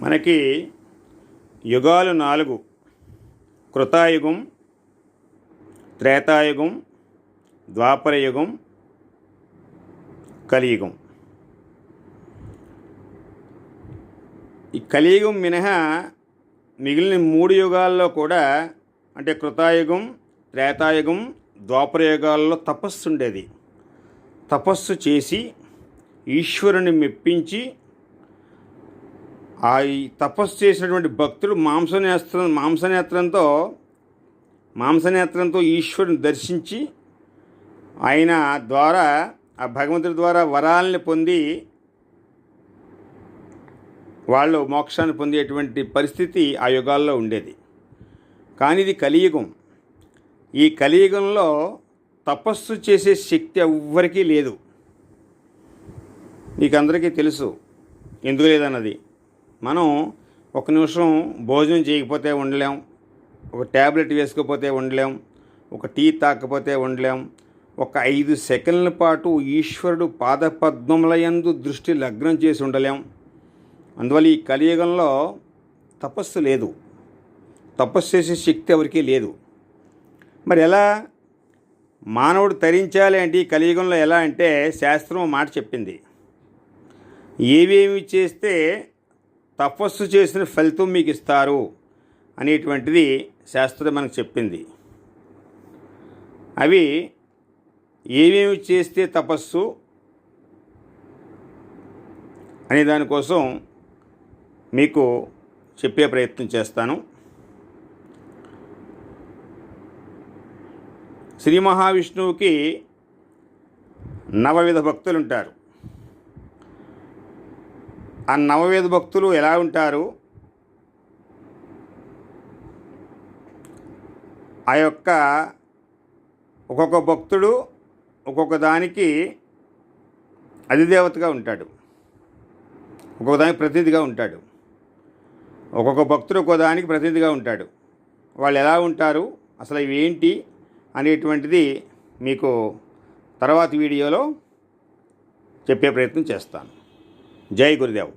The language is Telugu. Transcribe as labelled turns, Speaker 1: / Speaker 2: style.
Speaker 1: మనకి యుగాలు 4: కృతాయుగం, త్రేతాయుగం, ద్వాపరయుగం, కలియుగం. ఈ కలియుగం మినహా మిగిలిన 3 యుగాల్లో కూడా, అంటే కృతాయుగం, త్రేతాయుగం, ద్వాపరయుగాల్లో తపస్సు ఉండేది. తపస్సు చేసి ఈశ్వరుని మెప్పించి ఆ తపస్సు చేసినటువంటి భక్తులు మాంసనేత్రంతో ఈశ్వరుని దర్శించి ఆయన ద్వారా, ఆ భగవంతుడి ద్వారా వరాలని పొంది వాళ్ళు మోక్షాన్ని పొందేటువంటి పరిస్థితి ఆ యుగాల్లో ఉండేది. కానీ ఇది కలియుగం. ఈ కలియుగంలో తపస్సు చేసే శక్తి ఎవ్వరికీ లేదు. మీకు అందరికీ తెలుసు ఎందుకు లేదన్నది. మనం ఒక నిమిషం భోజనం చేయకపోతే ఉండలేం, ఒక ట్యాబ్లెట్ వేసుకోకపోతే ఉండలేం, ఒక టీ తాకపోతే ఉండలేం, ఒక 5 సెకండ్ల పాటు ఈశ్వరుడు పాదపద్మములయందు దృష్టి లగ్నం చేసి ఉండలేం. అందువల్ల ఈ కలియుగంలో తపస్సు లేదు, తపస్సు చేసే శక్తి ఎవరికీ లేదు. మరి ఎలా మానవుడు తరించాలి అంటే ఈ కలియుగంలో ఎలా అంటే, శాస్త్రం మాట చెప్పింది. ఏవేమి చేస్తే తపస్సు చేసిన ఫలితం మీకు ఇస్తారు అనేటువంటిది శాస్త్రం మనకు చెప్పింది. అవి ఏమేమి చేస్తే తపస్సు అనే దానికోసం మీకు చెప్పే ప్రయత్నం చేస్తాను. శ్రీ మహావిష్ణువుకి 9 విధ భక్తులు ఉంటారు. ఆ 9 విధ భక్తులు ఎలా ఉంటారు, ఆ యొక్క ఒక్కొక్క భక్తుడు ఒక్కొక్క దానికి అధిదేవతగా ఉంటాడు, ఒక్కొక్క దానికి ప్రతినిధిగా ఉంటాడు. ఒక్కొక్క భక్తుడు ఒక్కొక్క దానికి ప్రతినిధిగా ఉంటాడు. వాళ్ళు ఎలా ఉంటారు, అసలు ఇవి ఏంటి అనేటువంటిది మీకు తర్వాత వీడియోలో చెప్పే ప్రయత్నం చేస్తాను. జై గురుదేవ్.